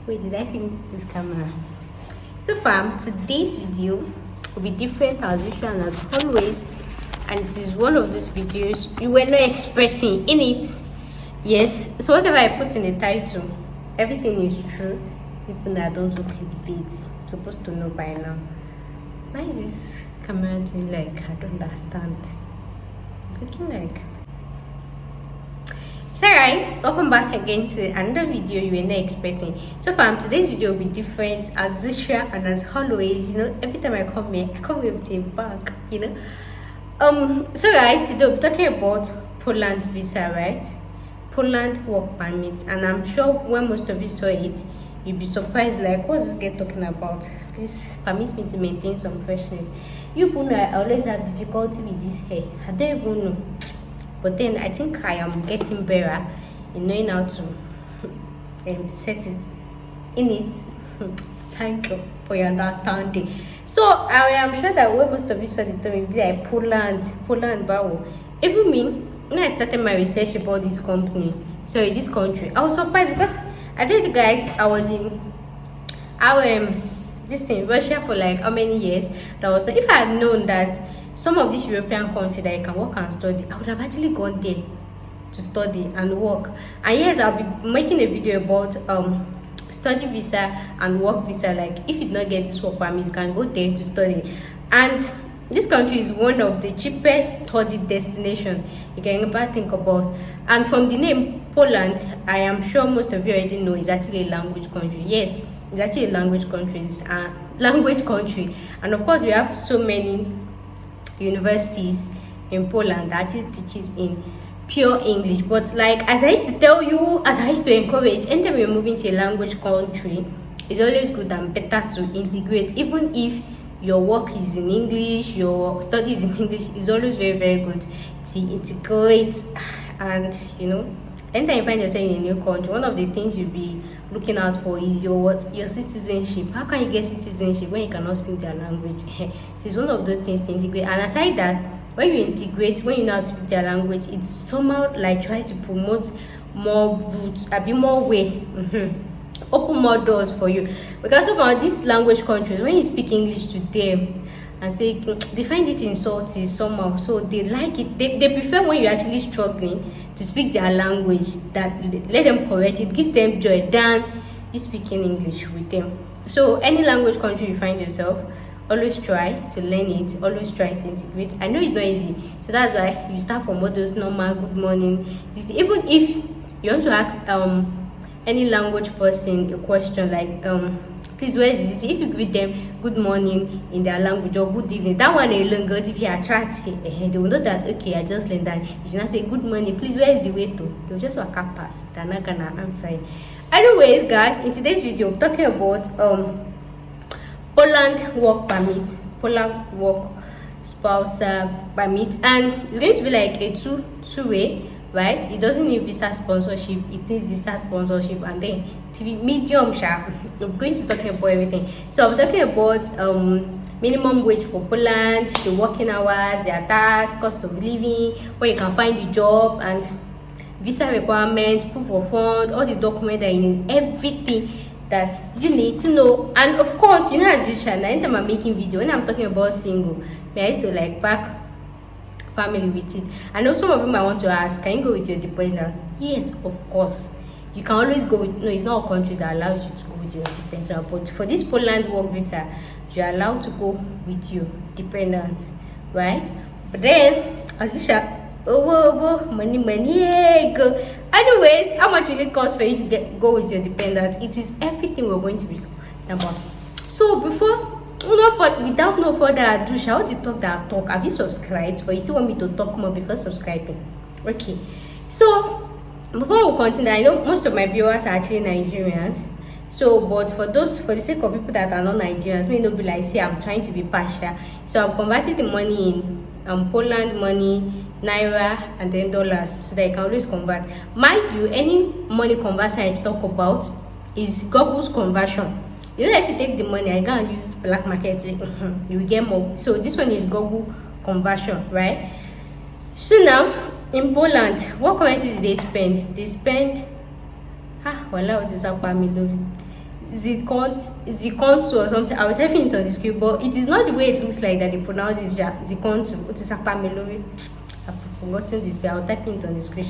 Wait, did I clean this camera? So far, today's video will be different as usual and as always, and this is one of those videos you were not expecting in it. Yes, so whatever I put in the title, everything is true. People that don't do clickbait supposed to know by now. Why is this camera doing like I don't understand? It's looking like. So guys, welcome back again to another video you were not expecting. So far, today's video will be different as usual and as always. You know, every time I come here with a bag. You know. So guys, today we'll be talking about Poland visa, right? Poland work permit, and I'm sure when most of you saw it, you'll be surprised. Like, what's this guy talking about? Please permit me to maintain some freshness. You know, I always have difficulty with this hair. I don't even know. But then I think I am getting better in knowing how to set it in it. Thank you for your understanding. So I am sure that when most of you saw the term, you'll be like Poland, Bawo. Even me, when I started my research about this this country, I was surprised because I think guys, I was in Russia for like how many years. That was if I had known that some of these European countries that you can work and study, I would have actually gone there to study and work. And yes, I'll be making a video about study visa and work visa. Like, if you do not get this work permit, you can go there to study. And this country is one of the cheapest study destination you can ever think about. And from the name Poland, I am sure most of you already know it's actually a language country. Yes, it's actually a language country. It's a language country. And of course, we have so many universities in Poland that actually teaches in pure English. But like, as I used to tell you, as I used to encourage, anytime you're moving to a language country, it's always good and better to integrate. Even if your work is in English, your studies in English, is always very, very good to integrate. And you know, anytime you find yourself in a new country, one of the things you'll be looking out for is your citizenship. How can you get citizenship when you cannot speak their language? So it's one of those things to integrate. And aside that, when you integrate, when you now speak their language, it's somehow like try to promote more routes, a bit more way, open more doors for you. Because some of these language countries, when you speak English to them and say, they find it insulting somehow, so they like it. They prefer when you're actually struggling to speak their language, that let them correct it, gives them joy than you speaking English with them. So any language country you find yourself, always try to learn it, always try to integrate. I know it's not easy, so that's why you start from all those normal good morning. Even if you want to ask any language person a question like please, where is this? If you greet them good morning in their language or good evening, that one alone good. If you attract it, they will know that okay, I just learned that. You should not say good morning, please, where is the way to? They'll just walk up past. They're not gonna answer you. Anyways, guys, in today's video, I'm talking about Poland work permit, Poland work spouse permit, and it's going to be like a two-way. Right, it doesn't need visa sponsorship, it needs visa sponsorship, and then to be medium sharp. I'm going to be talking about everything. So I'm talking about minimum wage for Poland, the working hours, their tax, cost of living, where you can find the job, and visa requirements, proof of fund, all the documents that you need, everything that you need to know. And of course, you know, as usual, anytime I'm making video, when I'm talking about single, I used to like back family with it. I know some of you might want to ask, can you go with your dependent? Yes, of course. You can always go with, no, it's not a country that allows you to go with your dependent, but for this Poland work visa, you're allowed to go with your dependents, right? But then, as usual, money, go. Anyways, how much will it cost for you to go with your dependent? It is everything we're going to be about. So without no further ado, shall the talk that I've talked? Have you subscribed, or you still want me to talk more before subscribing? Okay, so before we continue, I know most of my viewers are actually Nigerians. So, but for the sake of people that are not Nigerians, may not be like, say I'm trying to be partial. So I'm converting the money in Poland money, naira, and then dollars, so that you can always convert. Mind you, any money conversion I talk about is Google's conversion. You know, if you take the money, I can use black market, you will get more. So this one is Google conversion, right? So now in Poland, what currency do they spend? They spend Wallah, what is Akpamilori? Zikontu or something. I will type it on the screen, but it is not the way it looks like that they pronounce it. Zikontu. What is Akpamilori? I've forgotten this, but I will type it on the screen.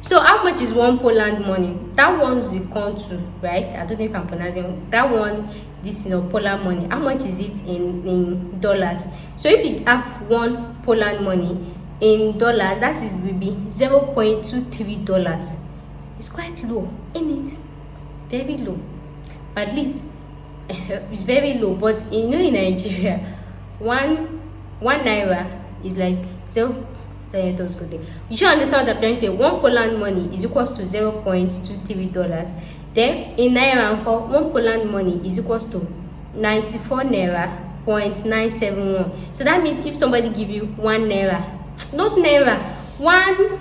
So how much is one Poland money? That one's Zikontu, right? I don't know if I'm pronouncing that one. This Poland money. How much is it in dollars? So if you have one Poland money in dollars, that is will be $0.23. It's quite low, ain't it? Very low. But at least it's very low. But in Nigeria, one naira is like zero. You should understand that when you say one Poland money is equals to $0.23. Then in naira, one Poland money is equals to 94 naira 0.971. So that means if somebody give you 1 naira, not naira, one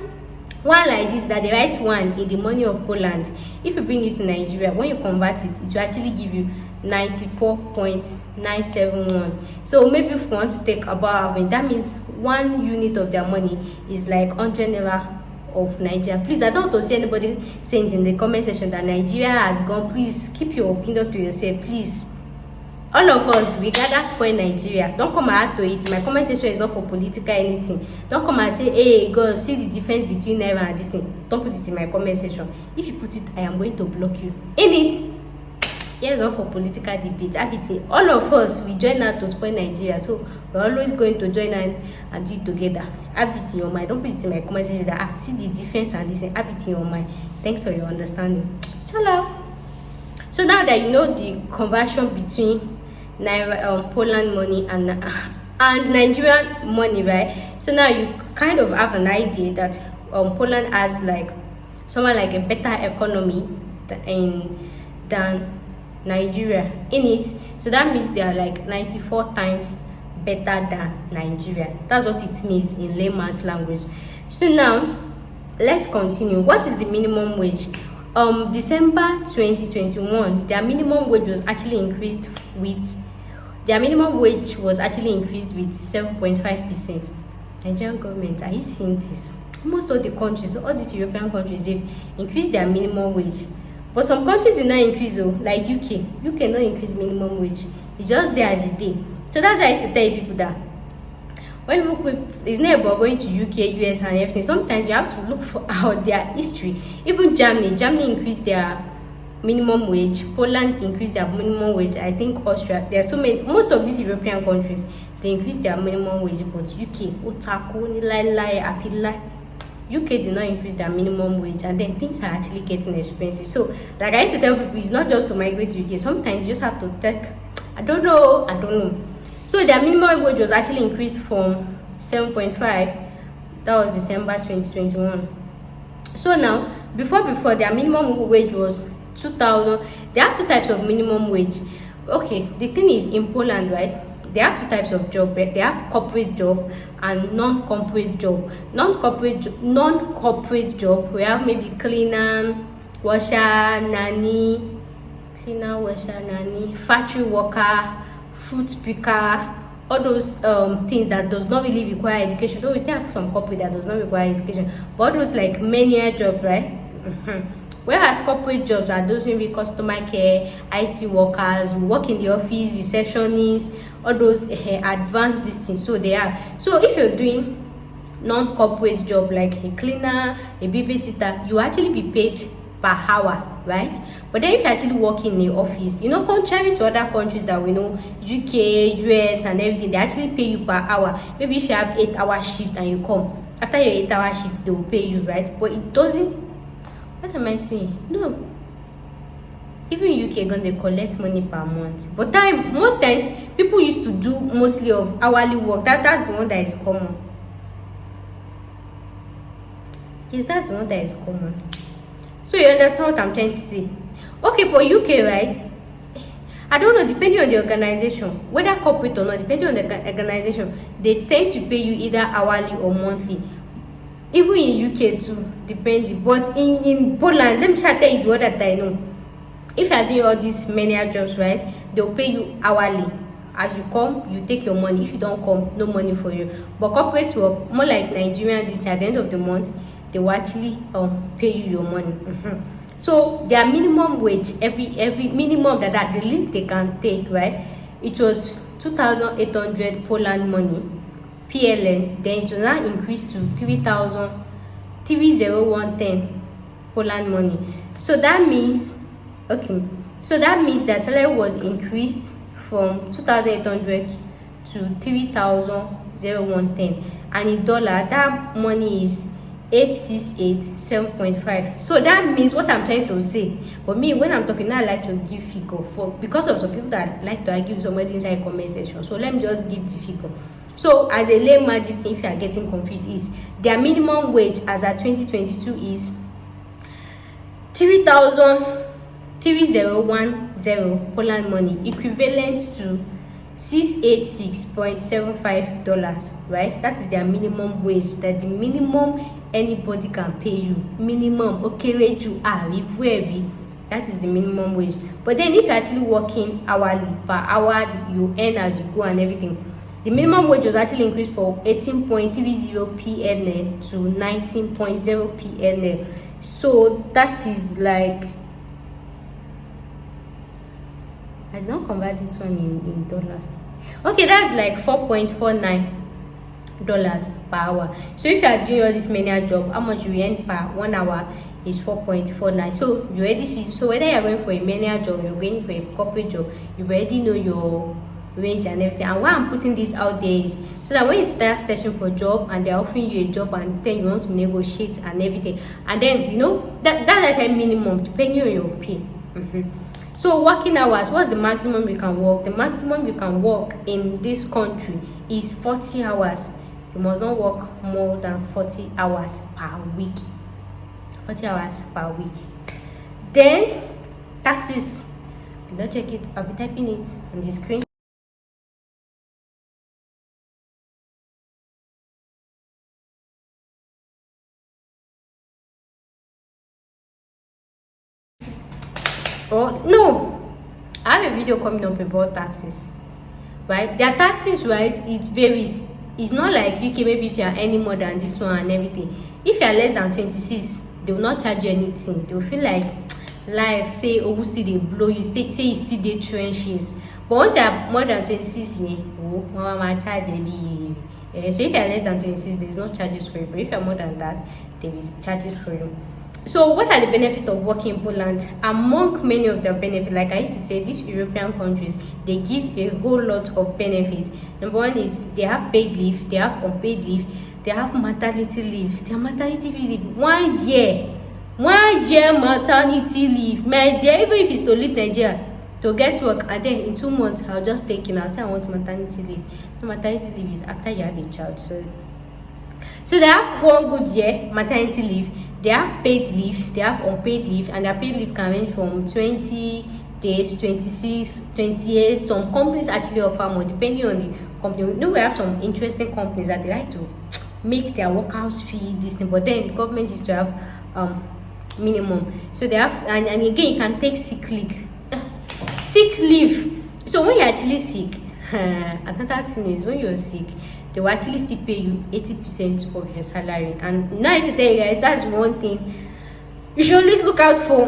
like this, that they write one in the money of Poland, if you bring it to Nigeria, when you convert it, it will actually give you 94.971. So maybe if you want to take about having, that means 1 unit of their money is like 100 naira of Nigeria. Please, I don't want to see anybody saying in the comment section that Nigeria has gone. Please keep your opinion to yourself, please. All of us, we gather spoil Nigeria. Don't come and add to it. My comment section is not for political anything. Don't come and say, hey God, see the difference between naira and this thing. Don't put it in my comment section. If you put it, I am going to block you in it. Yes, not for political debate. All of us, we join out to spoil Nigeria. So we're always going to join and do it together. Have it in your mind. Don't put it in my comment section that see the difference and this thing. Have it in your mind. Thanks for your understanding. Chala. So now that you know the conversion between naira, Poland money and Nigerian money, right? So now you kind of have an idea that Poland has like somewhat like a better economy than Nigeria in it. So that means they are like 94 times better than Nigeria. That's what it means in layman's language. So now let's continue. What is the minimum wage? December 2021, their minimum wage was actually increased with 7.5%. Nigerian government, are you seeing this? Most of the countries, all these European countries, they've increased their minimum wage. But some countries did not increase, like UK. UK not increase minimum wage. It's just there as a day. So that's why I used to tell people that when people it's not about going to UK, US and everything. Sometimes you have to look for out their history. Even Germany increased their minimum wage. Poland increased their minimum wage. I think Austria. There are so many. Most of these European countries, they increased their minimum wage. But UK, UK did not increase their minimum wage, and then things are actually getting expensive. So like I used to tell people, it's not just to migrate to UK. Sometimes you just have to take, I don't know. So their minimum wage was actually increased from 7.5. That was December 2021. So now before their minimum wage was 2,000. They have two types of minimum wage. Okay, the thing is, in Poland, right, they have two types of job. Right? They have corporate job and non-corporate job. Non-corporate job, we have maybe cleaner, washer, nanny, factory worker, fruit picker, all those things that does not really require education. Though we still have some corporate that does not require education, but all those like menial jobs, right? Whereas corporate jobs are those maybe customer care, IT workers, who work in the office, receptionists, all those advanced things. So they are. So if you're doing non-corporate job like a cleaner, a babysitter, you actually be paid per hour, right? But then if you actually work in the office, contrary to other countries that we know, UK, US and everything, they actually pay you per hour. Maybe if you have 8-hour shift and you come, after your 8-hour shifts, they will pay you, right? But it doesn't. What am I saying? No. Even UK gonna collect money per month. But most times people used to do mostly of hourly work. That's the one that is common. Yes, that's the one that is common. So you understand what I'm trying to say? Okay, for UK, right? I don't know, depending on the organization, whether corporate or not, depending on the organization, they tend to pay you either hourly or monthly. Even in UK too, depending. But in Poland, let me tell you what that I know. If you are doing all these menial jobs, right, they'll pay you hourly. As you come, you take your money. If you don't come, no money for you. But corporate work, more like Nigerian, this at the end of the month, they will actually pay you your money. So their minimum wage, every minimum that the least they can take, right? It was 2,800 Poland money, PLN. Then it will now increase to 3,110 Poland money. So that means, okay, so that means that salary was increased from 2,800 to 3,110, and in dollar that money is 868.7.5. So that means, what I'm trying to say, for me, when I'm talking now, I like to give figure, for because of some people that like to argue with somebody inside comment section. So let me just give the figure. So as a layman, this thing, if you are getting confused, is their minimum wage as at 2022 is 3,010 Poland money, equivalent to $686.75, right? That is their minimum wage, that the minimum anybody can pay you. Minimum, okay, that is the minimum wage. But then if you're actually working hourly, per hour you earn as you go and everything, the minimum wage was actually increased from 18.30 PLN to 19.0 PLN. So that is like, I did not convert this one in dollars. Okay, that's like $4.49 per hour. So if you are doing all this manual job, how much you earn per 1 hour is 4.49. So you already see. So whether you're going for a manual job, you're going for a corporate job, you already know your range and everything. And why I'm putting this out there is so that when you start searching for a job and they're offering you a job and then you want to negotiate and everything, and then you know that's a minimum depending on your pay. So working hours, what's the maximum you can work? The maximum you can work in this country is 40 hours. You must not work more than 40 hours per week. 40 hours per week. Then taxes. Don't check it. I'll be typing it on the screen. Oh no, I have a video coming up about taxes, right? Their taxes, right, it varies. It's not like UK. Maybe if you are any more than this one and everything, if you are less than 26, they will not charge you anything. They will feel like life, say, oh, still they blow you, say you still dey trenches. But once you are more than 26, mama charge you. So if you are less than 26, there is no charges for you. But if you are more than that, there is charges for you. So what are the benefits of working in Poland? Among many of the benefits, like I used to say, these European countries, they give a whole lot of benefits. Number one is they have paid leave, they have unpaid leave, they have maternity leave. Their maternity leave, 1 year. 1 year maternity leave. My dear, even if it's to leave Nigeria to get work, and then in 2 months I'll just take it. I'll say I want maternity leave. The maternity leave is after you have a child. So they have 1 good year maternity leave. They have paid leave, they have unpaid leave, and their paid leave can range from 20 days, 26, 28. Some companies actually offer more depending on the company. You know, we have some interesting companies that they like to make their workers fee this thing, but then the government used to have minimum. So they have, and again, you can take sick leave. Sick leave. So when you're actually sick, another thing is when you're sick, they will actually still pay you 80% of your salary. And now I should tell you guys, that's one thing you should always look out for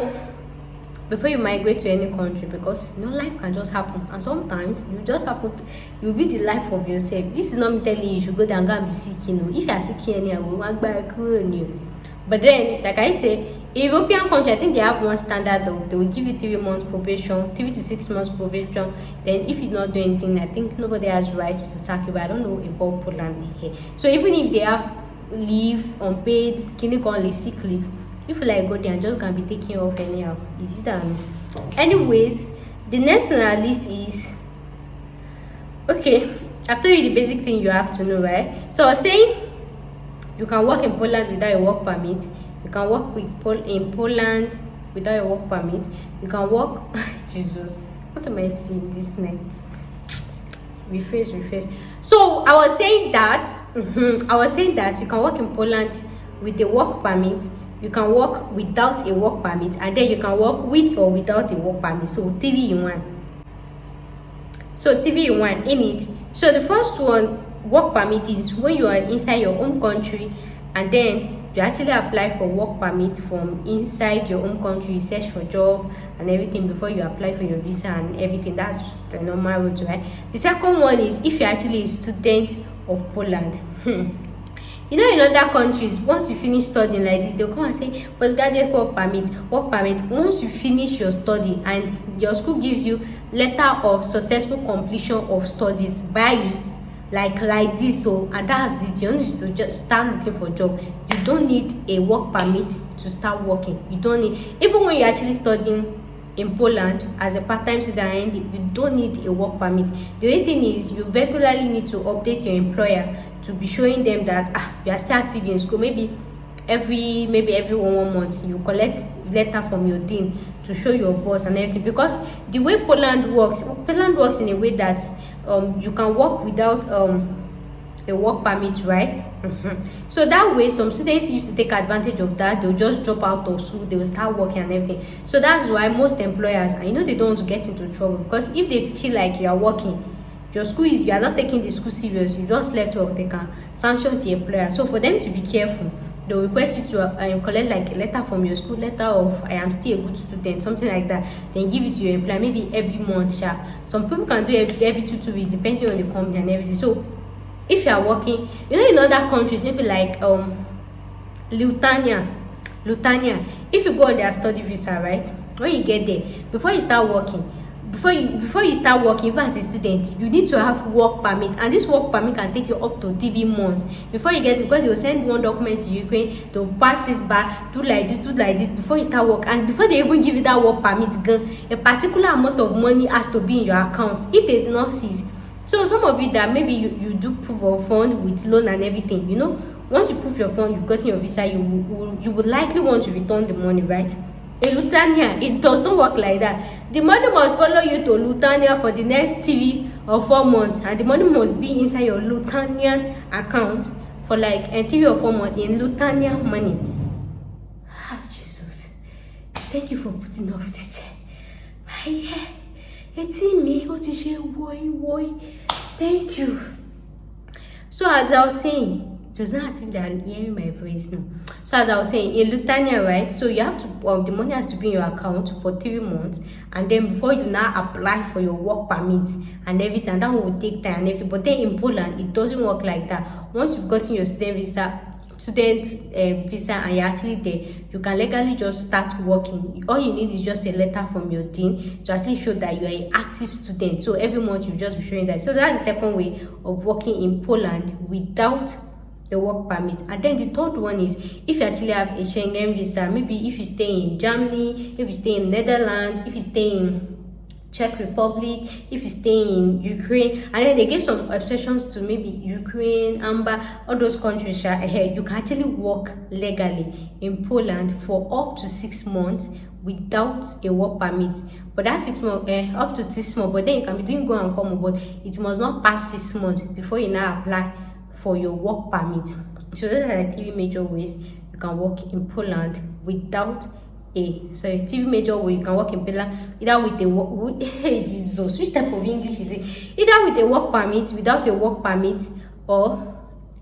before you migrate to any country, because you know life can just happen, and sometimes you just happen to, you'll be the life of yourself. This is not me telling you should go down and go and be sick, you know. If you are sick anyhow, we want back on you. But then, like I say, European country, I think they have one standard of they will give you 3 months probation, 3 to 6 months probation. Then if you not do anything, I think nobody has rights to sack you. But I don't know about Poland here. So even if they have leave, unpaid, clinical sick leave, if you like go there and just gonna be taking off anyhow, it's you that know. Anyways, the next on our list is, okay, I've told you the basic thing you have to know, right? So I was saying you can work in Poland without a work permit. You can work in Poland without a work permit. You can work Jesus, what am I saying this night? Rephrase. So I was saying that you can work in Poland with a work permit. You can work without a work permit, and then you can work with or without a work permit. So 3 in 1. So 3 in 1 in it. So the first one, work permit, is when you are inside your own country, and then you actually apply for work permit from inside your home country. You search for job and everything before you apply for your visa and everything. That's the normal route, right? The second one is if you're actually a student of Poland. You know, in other countries, once you finish studying like this, they'll come and say postgraduate work permit, work permit. Once you finish your study and your school gives you letter of successful completion of studies by like this, so and that's it. You need to just start looking for job. You don't need a work permit to start working. You don't need, even when you're actually studying in Poland as a part-time student, you don't need a work permit. The only thing is you regularly need to update your employer to be showing them that you are still active in school. Maybe every 1 month you collect letter from your dean to show your boss and everything, because the way Poland works in a way that you can work without a work permit, right? So that way some students used to take advantage of that. They'll just drop out of school, they will start working and everything. So that's why most employers, and they don't want to get into trouble, because if they feel like you are working, you are not taking the school serious, you just left work, they can sanction the employer. So for them to be careful, they'll request you to collect like a letter from your school, letter of I am still a good student, something like that. Then give it to your employer, maybe every month. Some people can do every 2 weeks depending on the company and everything. So if you are working, in other countries, maybe like Lithuania, if you go on their study visa, right, when you get there, before you start working, even as a student, you need to have work permit, and this work permit can take you up to 3 months before you get it, because they will send one document to Ukraine, they'll pass it back, do like this before you start work. And before they even give you that work permit, a particular amount of money has to be in your account if they do not seize. So some of it that maybe you do proof of fund with loan and everything, once you prove your fund, you've gotten your visa, you would likely want to return the money, right? In Lithuania, it does not work like that. The money must follow you to Lithuania for the next 3 or 4 months, and the money must be inside your Lithuanian account for like 3 or 4 months in Lithuanian money. Jesus, thank you for putting off this chair. My hair, it's in me. What is your boy? Thank you. So as I was saying, it was not as if they are hearing my voice now. So as I was saying, in Lithuania, right, so you have to the money has to be in your account for 3 months, and then before you now apply for your work permits and everything, and that one will take time and everything. But then in Poland, it doesn't work like that. Once you've gotten your student visa and you're actually there, you can legally just start working. All you need is just a letter from your dean to actually show that you are an active student. So every month you just be showing that. So that's the second way of working in Poland without a work permit. And then the third one is if you actually have a Schengen visa, maybe if you stay in Germany, if you stay in Netherlands, if you stay in Czech Republic, if you stay in Ukraine, and then they give some exceptions to maybe Ukraine, Amber, all those countries ahead, you can actually work legally in Poland for up to 6 months without a work permit. But that's 6 months, up to 6 months, but then you can be doing go and come, but it must not pass 6 months before you now apply for your work permit. So those are the 3 major ways you can work in Poland without three major way you can work in Poland, either with a Jesus, which type of English is it? Either with a work permit, without a work permit, or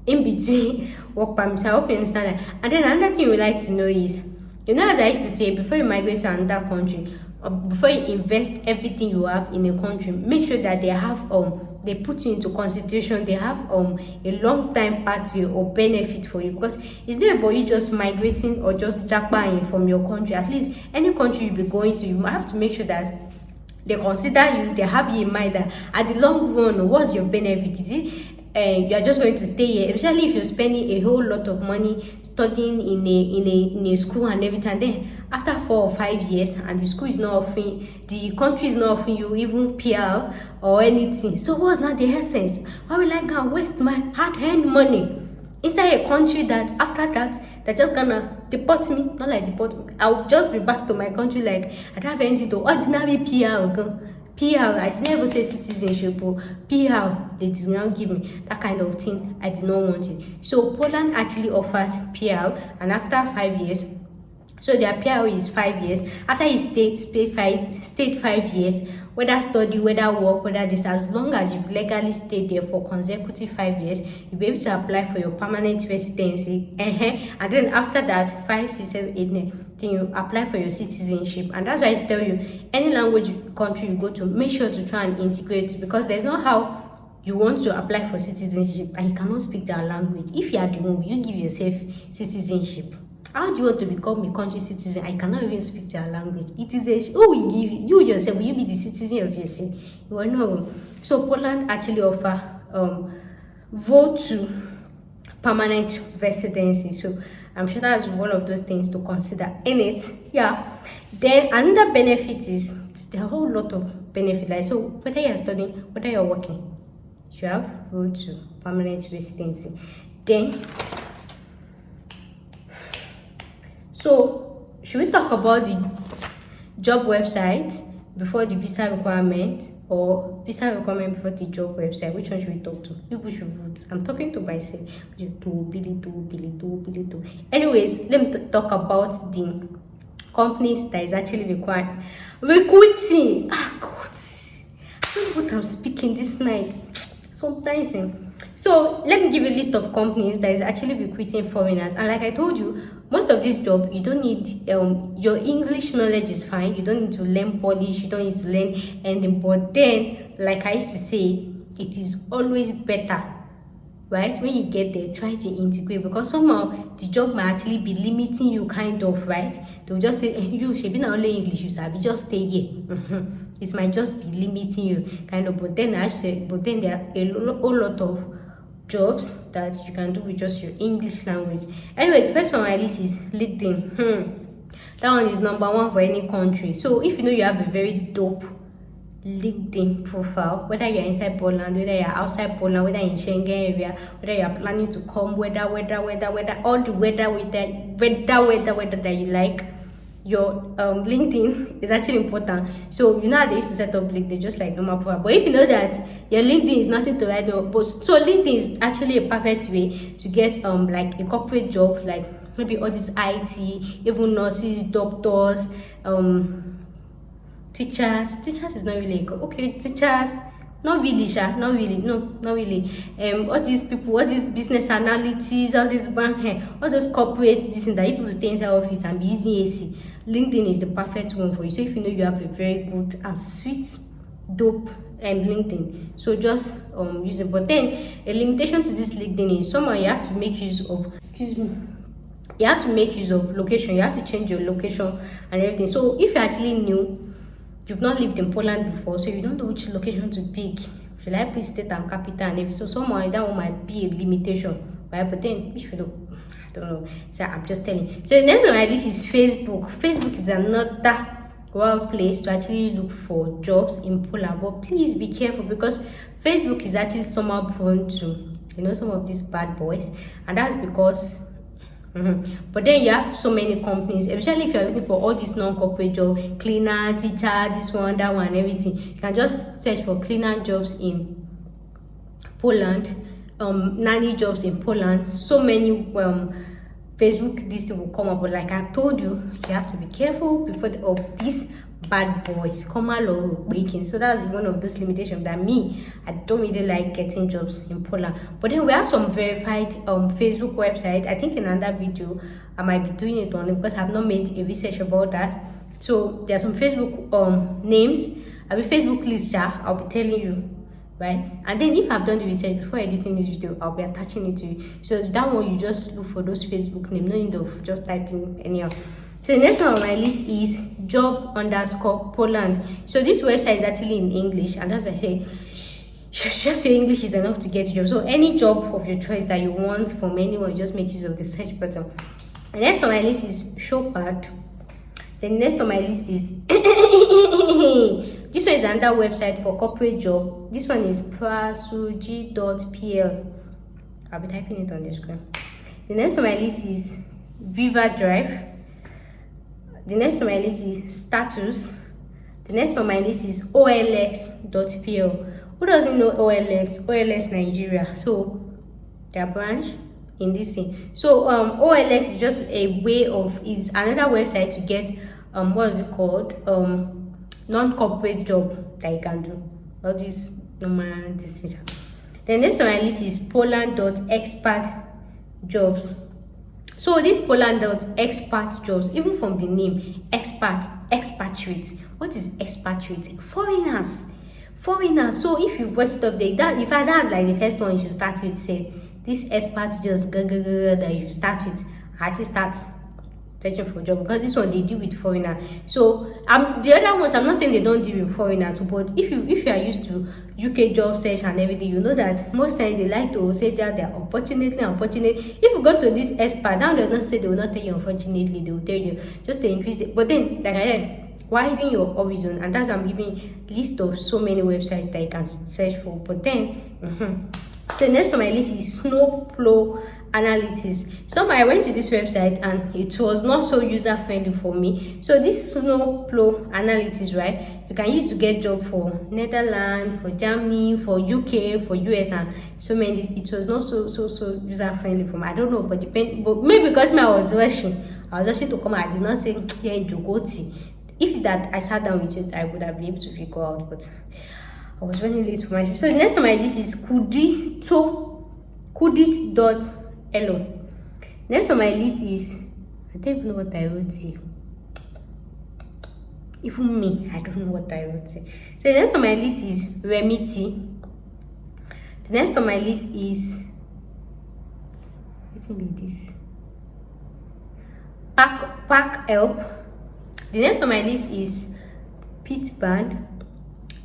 in between work permits. I hope you understand that. And then another thing we like to know is, as I used to say, before you migrate to another country, or before you invest everything you have in a country, make sure that they put you into consideration, they have a long time pathway or benefit for you, because it's not about you just migrating or just jackpotting from your country. At least any country you'll be going to, you have to make sure that they consider you, they have you in mind that at the long run, what's your benefit? Is it you are just going to stay here, especially if you're spending a whole lot of money studying in a school and everything, and then after 4 or 5 years and the school is not offering, the country is not offering you even PR or anything. So what's not the essence? Why will I go and waste my hard-earned money inside a country that after that they're just gonna deport me? Not like deport me, I'll just be back to my country like I don't have anything to ordinary PR. I did never say citizenship, but PR, they did not give me that kind of thing. I did not want it. So Poland actually offers PR, and after 5 years So their PRO is 5 years. After you stayed 5 years, whether study, whether work, whether this, as long as you've legally stayed there for consecutive 5 years, you'll be able to apply for your permanent residency. And then after that, 5, 6, 7, 8, 9, then you apply for your citizenship. And that's why I tell you, any language country you go to, make sure to try and integrate, because there's not how you want to apply for citizenship and you cannot speak their language. If you are the one, will you give yourself citizenship? How do you want to become a country citizen? I cannot even speak their language. It is a who will give you yourself? Will you be the citizen of yourself? You will know. So Poland actually offer vote to permanent residency. So I'm sure that's one of those things to consider in it. Yeah. Then another benefit is there are a whole lot of benefit. Like, so whether you're studying, whether you're working, you have vote to permanent residency. Then, so should we talk about the job website before the visa requirement, or visa requirement before the job website? Which one should we talk to? People should vote. I'm talking to myself. Billy. Anyways, let me talk about the companies that is actually recruiting. God, I don't know what I'm speaking this night. Sometimes. So let me give you a list of companies that is actually recruiting foreigners. And like I told you, most of these jobs, you don't need your English knowledge is fine. You don't need to learn Polish. You don't need to learn anything. But then, like I used to say, it is always better, right? When you get there, try to integrate, because somehow the job might actually be limiting you, kind of, right? They'll just say, you should be not only English, you sabi, just stay here. It might just be limiting you, kind of. But then there are a whole lot of jobs that you can do with just your English language. Anyways, first on my list is LinkedIn. That one is number one for any country. So if you know you have a very dope LinkedIn profile, whether you're inside Poland, whether you're outside Poland, whether in Schengen area, whether you're planning to come, whether all the weather that you like, your LinkedIn is actually important. So you know how they used to set up LinkedIn just like normal profile. But if you know that your LinkedIn is nothing to write on post, so LinkedIn is actually a perfect way to get like a corporate job, like maybe all this IT, even nurses, doctors, teachers is not really okay. Teachers, not really. All these people, all these business analysts, all these bank, all those corporate this and that, people stay inside office and be using AC. LinkedIn is the perfect one for you. So if you know you have a very good and sweet, dope LinkedIn, so just use it. But then a limitation to this LinkedIn is somehow you have to make use of. You have to make use of location. You have to change your location and everything. So if you're actually new, you've not lived in Poland before, so you don't know which location to pick. Should I pick state and capital and everything? So somehow that one might be a limitation, right? But then if you don't know, so I'm just telling you. So the next on my list is Facebook. Facebook is another wild place to actually look for jobs in Poland. But please be careful, because Facebook is actually somehow prone to some of these bad boys, and that's because but then you have so many companies, especially if you're looking for all these non-corporate jobs, cleaner, teacher, this one, that one, everything. You can just search for cleaner jobs in Poland, nanny jobs in Poland. So many Facebook this will come up. But like I've told you, you have to be careful before of these bad boys come along baking. So that's one of those limitations that I don't really like getting jobs in Poland. But then we have some verified Facebook website. I think in another video I might be doing it on it, because I've not made a research about that. So there are some Facebook names. I'll be Facebook list, I'll be telling you, right? And then if I've done the research before editing this video, I'll be attaching it to you. So that one, you just look for those Facebook names, no need of just typing anyhow. So the next one on my list is job_Poland. So this website is actually in English, and as I say, just your English is enough to get a job. So any job of your choice that you want from anyone, just make use of the search button. The next on my list is Showpad. The next on my list is this one is another website for corporate job. This one is prasuji.pl. I'll be typing it on the screen. The next on my list is Viva Drive. The next on my list is Status. The next on my list is OLX.pl. Who doesn't know OLX? OLX Nigeria. So their branch, in this thing. So OLX is just a way of, is another website to get what is it called, non-corporate job that you can do all this normal decision. Then next on my list is Poland.expat.jobs. So this Poland.expat.jobs, even from the name, expatriates. What is expatriate? Foreigners. So if you watch it up there, that, in fact, that's like the first one you should start with. Say this expatriates that you should start with. Actually start searching for a job, because this one they deal with foreigners. So the other ones, I'm not saying they don't deal with foreigners, but if you are used to UK job search and everything, you know that most times they like to say that they're unfortunate. If you go to this expert, now they don't say, they will not tell you unfortunately, they will tell you just to increase it. But then, like I said, widen your horizon, and that's why I'm giving list of so many websites that you can search for. But then so next on my list is Snowplow Analytics. So I went to this website and it was not so user friendly for me. So this Snowplow Analytics, right, you can use to get job for Netherlands, for Germany, for UK, for US, and so many. It was not so user friendly for me. I don't know, but maybe because I was rushing to come. I did not say yeah into Goti. If it's that I sat down with it, I would have been able to figure out, but I was running late for my trip. So the next on my list is Kudit.elo. Next on my list is, I don't even know what I wrote here. Even me, I don't know what I wrote here. So the next on my list is Remiti. The next on my list is, what's this? Pack Help. The next on my list is Pitband.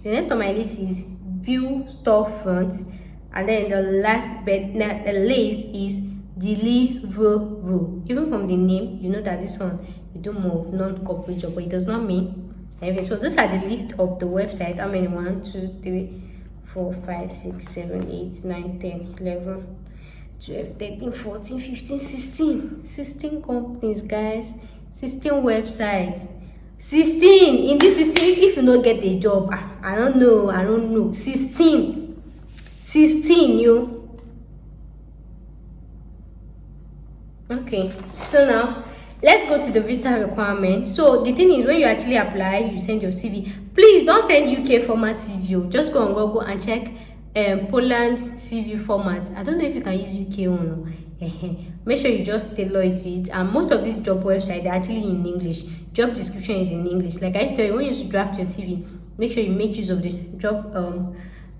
The next on my list is View Storefront. And then the last list is Deliveroo. Even from the name, you know that this one we do more of non-corporate job, but it does not mean. Anyway, so those are the list of the website. How many? 1, 2, 3, 4, 5, 6, 7, 8, 9, 10, 11, 12, 13, 14, 15, 16 companies, guys. 16 websites. 16 in this 16. If you don't get a job, I don't know. 16 you. Okay, so now let's go to the visa requirement. So the thing is, when you actually apply, you send your CV. Please don't send UK format CV. Just go on Google and check Poland CV format. I don't know if you can use UK one. Make sure you just tailor it to it. And most of these job websites are actually in English. Job description is in English. Like I said, when you draft your CV, make sure you make use of the job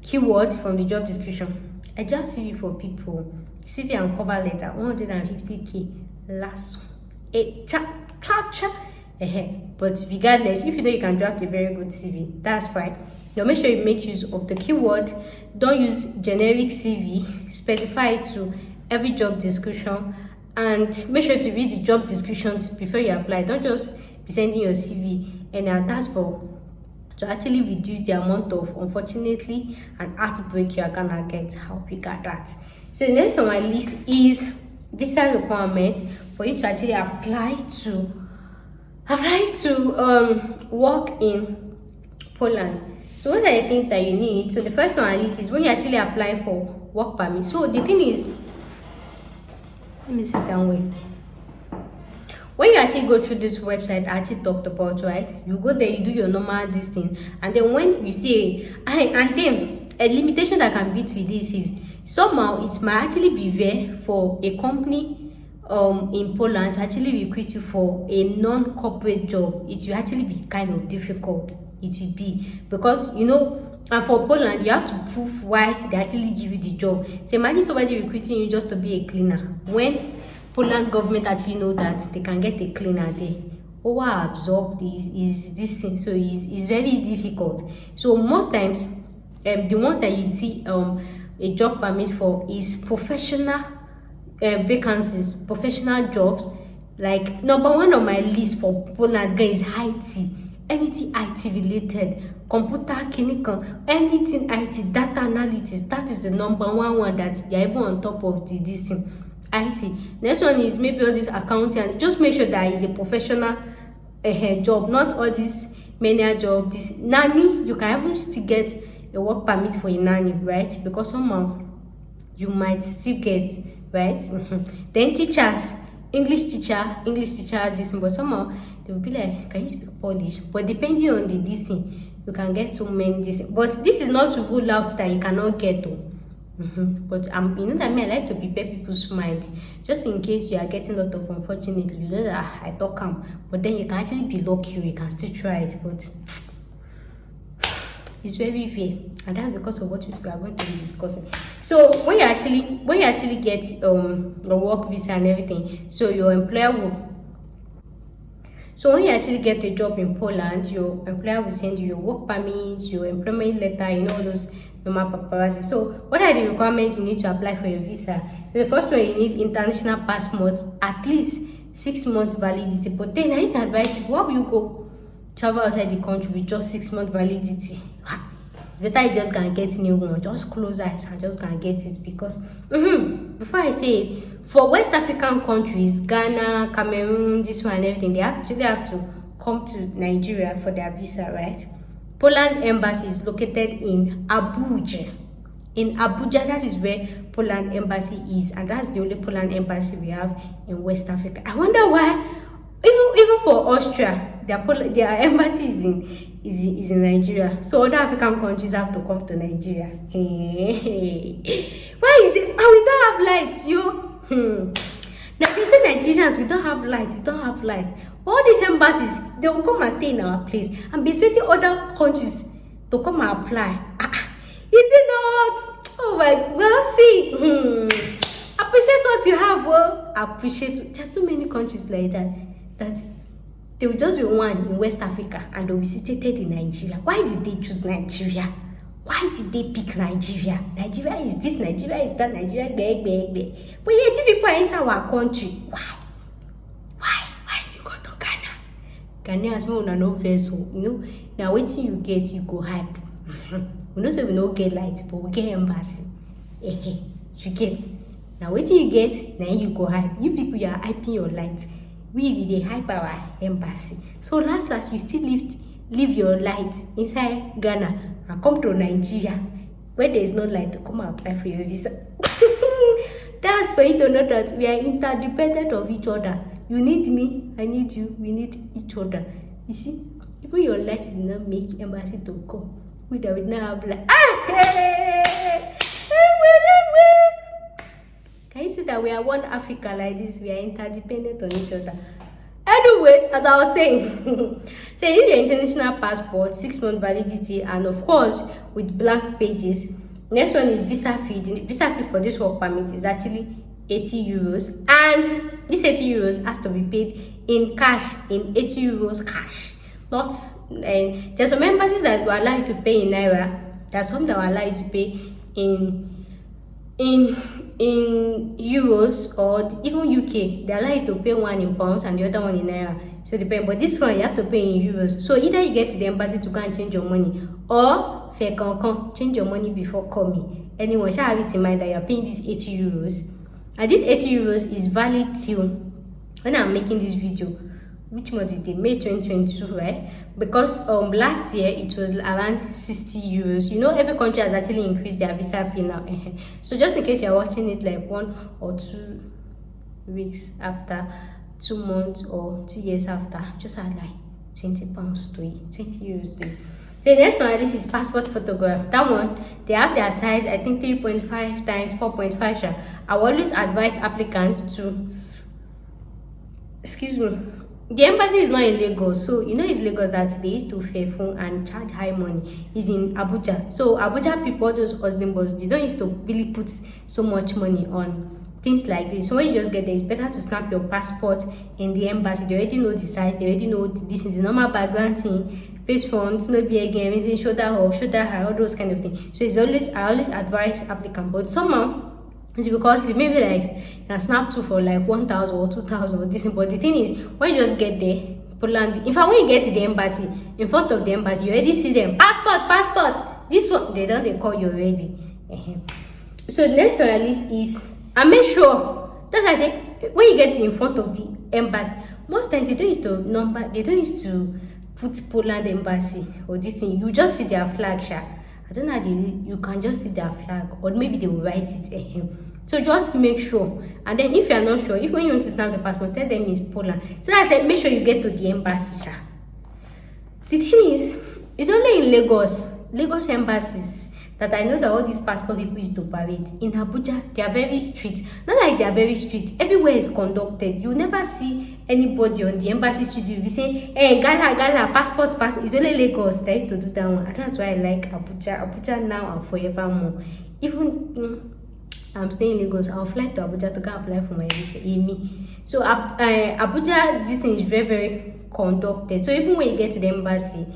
keyword from the job description. I just CV for people. CV and cover letter 150k last but regardless, if you know you can draft a very good CV, that's fine. Now make sure you make use of the keyword. Don't use generic CV. Specify it to every job description, and make sure to read the job descriptions before you apply. Don't just be sending your CV, and that's for to actually reduce the amount of unfortunately and heartbreak you are gonna get. I hope you got that. So the next on my list is visa requirement for you to actually apply to work in Poland. So what are the things that you need? So the first one on my list is when you actually apply for work permit. So the thing is, let me sit down with. When you actually go through this website I actually talked about, right? You go there, you do your normal this thing, and then when you see and then a limitation that can be to this is somehow it might actually be there for a company in Poland to actually recruit you for a non-corporate job. It will actually be kind of difficult. It will be because, you know, and for Poland you have to prove why they actually give you the job. So imagine somebody recruiting you just to be a cleaner, when Poland government actually know that they can get a cleaner there. Absorb this thing, so it's very difficult. So most times the ones that you see a job permit for is professional vacancies, professional jobs. Like number one on my list for Poland is IT. Anything IT related, computer, clinical, anything IT, data analytics. That is the number one that you're even on top of this thing. IT. Next one is maybe all this accounting. Just make sure that is a professional job, not all this manual job. This nanny, you can even still get a work permit for a nanny, right? Because somehow you might still get right? Then teachers, English teacher, this thing, but somehow they will be like, can you speak Polish? But depending on the this thing, you can get so many this thing. But this is not to rule out that you cannot get to. But you know that I like to prepare people's mind just in case you are getting a lot of unfortunately, you know that I talk but then you can actually be lucky, you can still try it, but it's very fair, and that's because of what we are going to be discussing. So when you actually get a work visa and everything, so your employer will. So when you actually get a job in Poland, your employer will send you your work permit, your employment letter, you know, all those normal paparazzi. So what are the requirements you need to apply for your visa? The first one, you need international passport, at least 6 months validity. But then I used to advise you, why will you go travel outside the country with just 6 months validity? Better you just gonna get new one, just close eyes and just gonna get it, because before I say it, for West African countries, Ghana, Cameroon, this one and everything, they actually have to come to Nigeria for their visa, right? Poland embassy is located in Abuja. In Abuja, that is where Poland embassy is, and that's the only Poland embassy we have in West Africa. I wonder why, even for Austria, their embassy is in Nigeria. So other African countries have to come to Nigeria. Why is it? And we don't have lights, yo. Now they say Nigerians, we don't have lights. All these embassies, they will come and stay in our place and be expecting other countries to come and apply. Is it not? Oh my God, see. Appreciate what you have. Appreciate. There are so many countries like that there will just be one in West Africa and they will be situated in Nigeria. Why did they choose Nigeria? Why did they pick Nigeria? Nigeria is this, Nigeria is that, Nigeria, but yet you people are inside our country. Why? Why did you go to Ghana? Ghana has no vessel, you know. Now waiting you get, you go hype. We know say we don't get light, but we get embassy. You get. Now waiting you get, now you go hype. You people, you are hyping your light. We dey hype our embassy. So last you still leave your light inside Ghana and come to Nigeria where there is no light to come and apply for your visa. That's for you to know that we are interdependent of each other. You need me, I need you, we need each other. You see, even your light did not make embassy to come. We would now have like Can you see that we are one Africa like this? We are interdependent on each other. Anyways, as I was saying, so you need your international passport, 6 month validity, and of course with blank pages. Next one is visa fee. The visa fee for this work permit is actually 80 euros, and this 80 euros has to be paid in cash, in 80 euros cash. Not, and there's some embassies that will allow you to pay in naira. There's some that will allow you to pay in euros, or even UK, they allow you to pay one in pounds and the other one in naira. So depend, but this one you have to pay in euros. So either you get to the embassy to go and change your money, or if you can change your money before coming. Anyone shall have it in mind that you're paying this 80 euros, and this 80 euros is valid till when I'm making this video. Which month is it? May 2022, right? Because last year it was around 60 euros. You know, every country has actually increased their visa fee now. So just in case you're watching it like 1 or 2 weeks after, 2 months or 2 years after, just add like 20 pounds to it, 20 euros to it. So the next one, this is passport photograph. That one, they have their size, I think 3.5 times 4.5. I always advise applicants to, excuse me, the embassy is not in Lagos, so you know it's Lagos that they used to faithful and charge high money. Is in Abuja. So Abuja people, those husband boys, they don't used to really put so much money on things like this. So when you just get there, it's better to snap your passport in the embassy. They already know the size, they already know this is the normal background thing, face front, no be again, anything, shoulder up, shoulder high, all those kind of things. So I always advise applicant, but somehow it's because they maybe like you can snap two for like 1,000 or 2,000 or this. But the thing is, when you just get there, Poland, in fact, when you get to the embassy, in front of the embassy, you already see them passport. This one they call you already. So the next one on list is, and make sure that's why I say when you get to in front of the embassy, most times they don't used to put Poland embassy or this thing. You just see their flag. I don't know how you can just see their flag, or maybe they will write it. So just make sure. And then if you are not sure, if when you want to stamp the passport, tell them it's Poland. So I said, make sure you get to the embassy. The thing is, it's only in Lagos embassies that I know that all these passport people used to parade. In Abuja, they are very strict. Not like they are very strict. Everywhere is conducted. You never see anybody on the embassy street. You'll be saying, hey, gala, passport. It's only Lagos that used to do that one. And that's why I like Abuja. Abuja now and forevermore. Even I'm staying in Lagos, I'll fly to Abuja to go apply for my visa. So Abuja, this thing is very, very conducted. So even when you get to the embassy,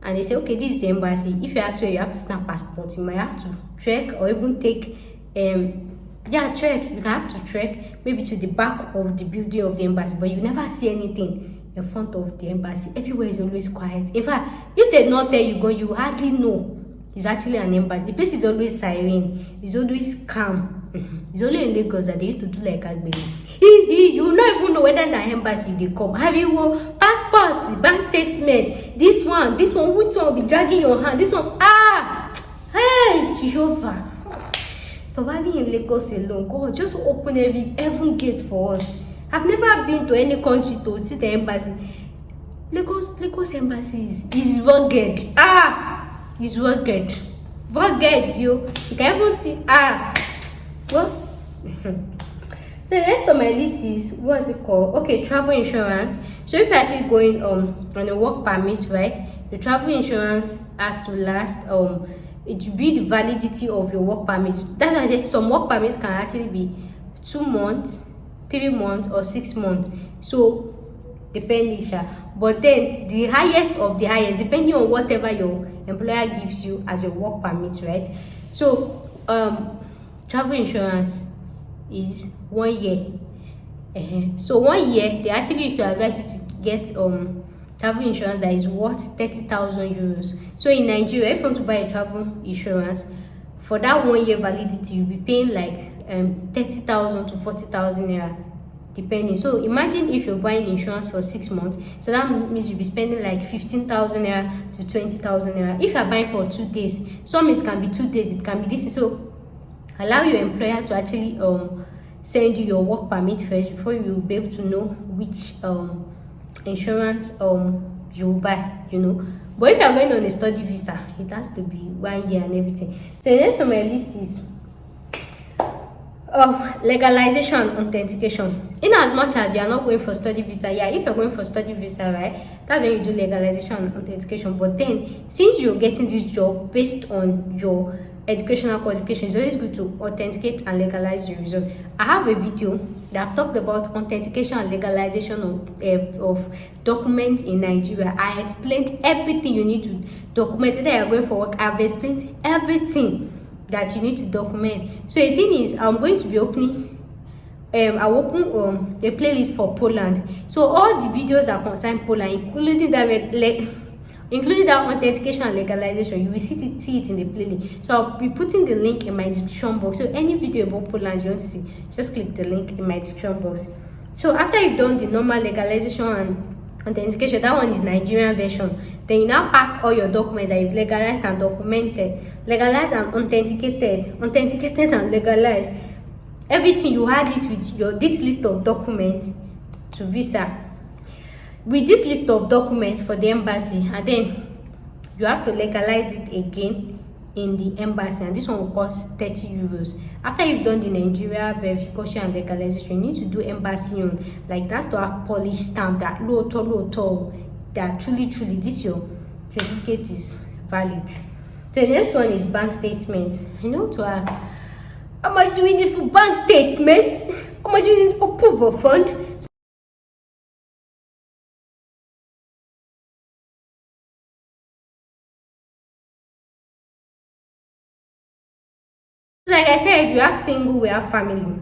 and they say, okay, this is the embassy, if you ask where you have to stamp passport, you might have to trek or even take trek. You can have to trek maybe to the back of the building of the embassy, but you never see anything in front of the embassy. Everywhere is always quiet. In fact, if they not tell you go, you hardly know it's actually an embassy. The place is always serene, it's always calm. It's only in Lagos that they used to do like Agbero. You will not even know whether na embassy they come. Have you passports, bank statement, this one, which one will be dragging your hand? This one, hey, Jehovah. Surviving in Lagos alone, God, just open every gate for us. I've never been to any country to see the embassy. Lagos embassy is rugged. It's rugged. Rugged, you can even see, well. So the next on my list is, what's it called? Okay, travel insurance. So if you're actually going on a work permit, right, the travel insurance has to last it should be the validity of your work permit. That's why I say some work permits can actually be 2 months, 3 months, or 6 months. So depending, but then the highest of the highest, depending on whatever your employer gives you as your work permit, right? So travel insurance is 1 year. So 1 year, they actually used to advise you to get travel insurance that is worth 30,000 euros. So in Nigeria, if you want to buy a travel insurance for that 1 year validity, you'll be paying like 30,000 to 40,000 naira, depending. So imagine if you're buying insurance for 6 months, so that means you'll be spending like 15,000 naira to 20,000 naira. If you're buying for 2 days, some it can be 2 days, it can be this. So allow your employer to actually send you your work permit first before you will be able to know which insurance you will buy, But if you are going on a study visa, it has to be 1 year and everything. So the next on my list is legalization and authentication. In as much as you are not going for study visa, if you're going for study visa, right, that's when you do legalization and authentication. But then since you're getting this job based on your educational qualifications, it's always good to authenticate and legalize your result. I have a video that I've talked about authentication and legalization of documents in Nigeria. I explained everything you need to document whether you're going for work. I've explained everything that you need to document. So the thing is, I'm going to be opening I'll open a playlist for Poland. So all the videos that concern Poland, including that authentication and legalization, you will see it in the playlist. So I'll be putting the link in my description box. So any video about Poland you want to see, just click the link in my description box. So after you've done the normal legalization and authentication, that one is Nigerian version. Then you now pack all your documents that you've legalized and documented, legalized and authenticated and legalized. Everything, you add it with this list of documents to visa. With this list of documents for the embassy, and then you have to legalize it again in the embassy, and this one will cost 30 euros. After you've done the Nigeria verification and legalization, you need to do embassy on, like that's to have polished stamp that low that truly this your certificate is valid. So the next one is bank statement. To ask, am I doing it for bank statement? Am I doing it for proof of fund? Like I said, we have single, we have family.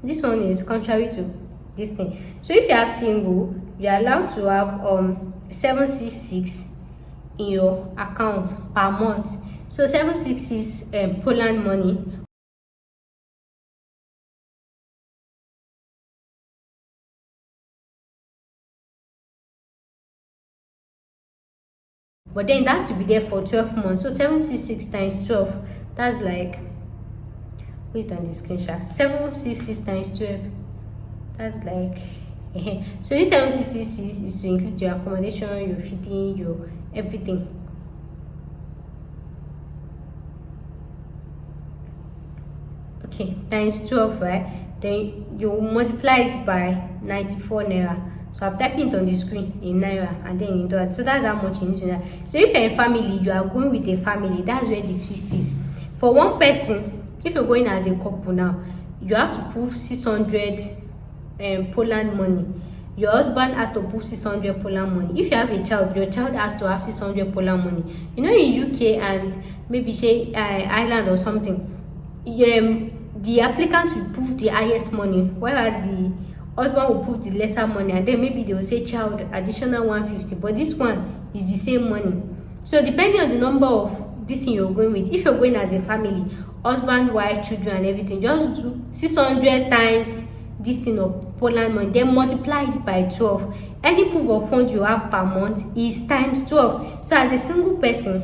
This one is contrary to this thing. So if you have single, you are allowed to have 766 in your account per month. So 766 Poland money. But then it has to be there for 12 months. So 766 times 12, that's like put it on the screenshot. 766 times 12. That's like so this 766 is to include your accommodation, your feeding, your everything. Okay, times 12, right? Then you multiply it by 94 naira. So I'm typing it on the screen in naira and then in dollar. So that's how much you need to know. So if you're a family, you are going with a family, that's where the twist is. For one person, if you're going as a couple now, you have to prove 600 Poland money. Your husband has to put 600 Poland money. If you have a child, your child has to have 600 Poland money. You know, in UK and maybe say Ireland or something, the applicant will put the highest money, whereas the husband will put the lesser money, and then maybe they will say child additional 150. But this one is the same money. So depending on the number of this thing you're going with, if you're going as a family, husband, wife, children, and everything, just do 600 times this thing of Poland money, then multiply it by 12. Any proof of fund you have per month is times 12. So as a single person,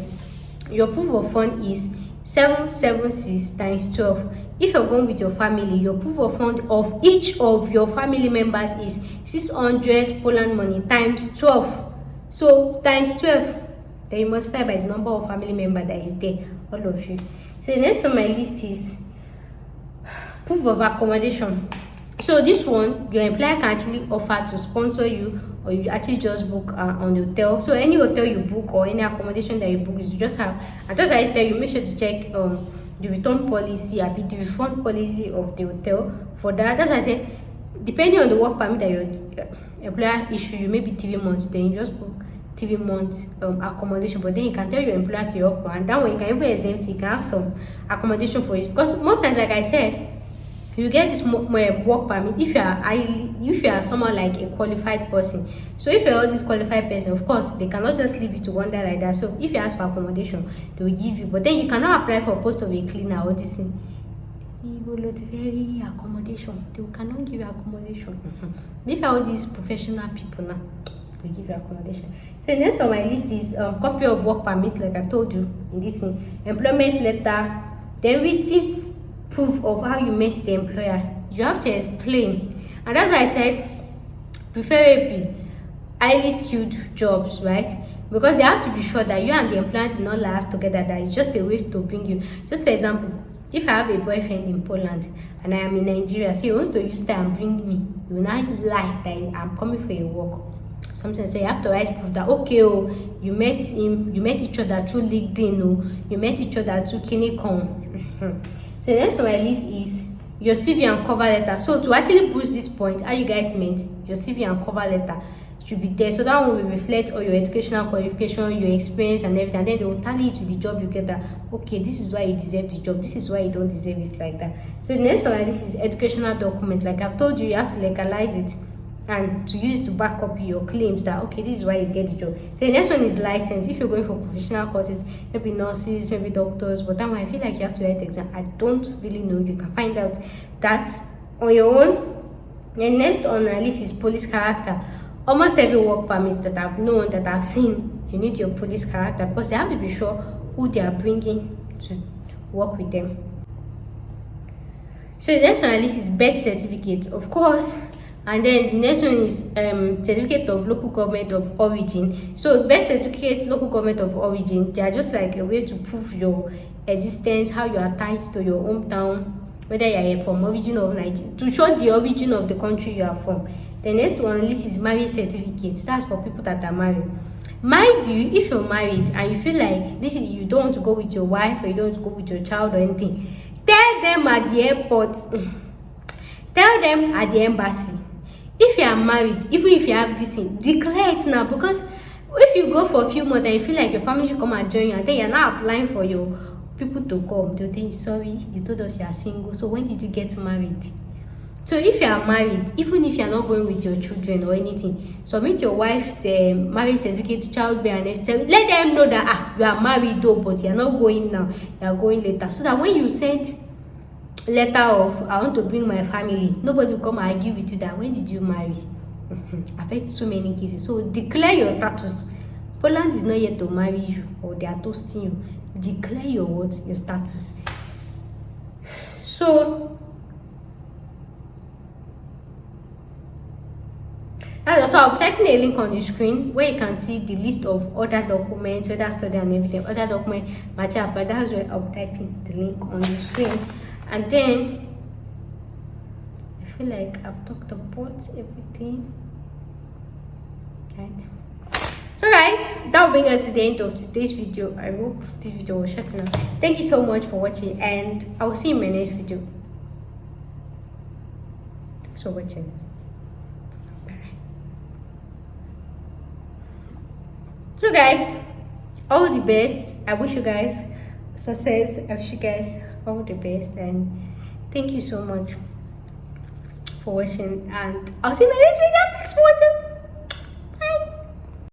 your proof of fund is 776 times 12. If you're going with your family, your proof of fund of each of your family members is 600 Poland money times 12. So times 12, then you multiply by the number of family members that is there, all of you. So the next on my list is proof of accommodation. So this one, your employer can actually offer to sponsor you, or you actually just book on the hotel. So any hotel you book or any accommodation that you book, you just have, and just I tell you, make sure to check the return policy, the refund policy of the hotel. For that, as I said, depending on the work permit that your employer issue you, maybe 3 months, then you just book 3 months accommodation. But then you can tell your employer to help, and that way you can even exempt, you can have some accommodation for it. Because most times, like I said, you get this work permit if you are someone like a qualified person. So if you're all this qualified person, of course they cannot just leave you to wander like that. So if you ask for accommodation, they will give you, but then you cannot apply for post of a cleaner or this thing. Very accommodation, they cannot give you accommodation. If you are all these professional people now, they give you accommodation. So next on my list is copy of work permits, like I told you in this thing, employment letter, then written proof of how you met the employer. You have to explain, and as I said, preferably highly skilled jobs, right? Because they have to be sure that you and the employer did not last together, that it's just a way to bring you. Just for example, if I have a boyfriend in Poland and I am in Nigeria, so he wants to use that and bring me, you will not lie that I'm coming for a walk. Something, so you have to write proof that okay, you met each other through LinkedIn, you met each other through Kinicom. So the next on my list is your CV and cover letter. So to actually boost this point, how you guys meant, your CV and cover letter should be there. So that one will reflect all your educational qualification, your experience and everything. And then they will tally it with the job you get, that okay, this is why you deserve the job, this is why you don't deserve it, like that. So the next on my list is educational documents. Like I've told you, you have to legalize it and to use to back up your claims that okay, this is why you get the job. So the next one is license. If you're going for professional courses, maybe nurses, maybe doctors, but that one I feel like you have to write the exam. I don't really know, you can find out that on your own. And next on our list is police character. Almost every work permit that I've known, that I've seen, you need your police character, because they have to be sure who they are bringing to work with them. So the next on our list is birth certificate, of course. And then the next one is certificate of local government of origin. So birth certificates, local government of origin, they are just like a way to prove your existence, how you are tied to your hometown, whether you are from origin of Nigeria, to show the origin of the country you are from. The next one on the list is marriage certificates. That's for people that are married. Mind you, if you're married and you feel like you don't want to go with your wife, or you don't want to go with your child or anything, tell them at the airport, tell them at the embassy. If you are married, even if you have this thing, declare it now, because if you go for a few months and you feel like your family should come and join you, and then you're not applying for your people to come, they'll tell you, sorry, you told us you are single, so when did you get married? So if you are married, even if you are not going with your children or anything, submit your wife's marriage certificate, childbearing, and everything. Let them know that you are married though, but you are not going now, you are going later, so that when you send letter of I want to bring my family, nobody will come and argue with you that when did you marry. I've heard so many cases. So declare your status. Poland is not yet to marry you, or they are toasting you. Declare your status. So so I'll be typing a link on the screen where you can see the list of other documents, other study and everything, other document material. But that's where I'll be typing the link on the screen. And then I feel like I've talked about everything, right? So guys, that will bring us to the end of today's video. I hope this video was short enough. Thank you so much for watching, and I will see you in my next video. Thanks for watching. So guys, all the best. I wish you guys success. I wish you guys all the best, and thank you so much for watching, and I'll see you in my next video. Thanks for watching.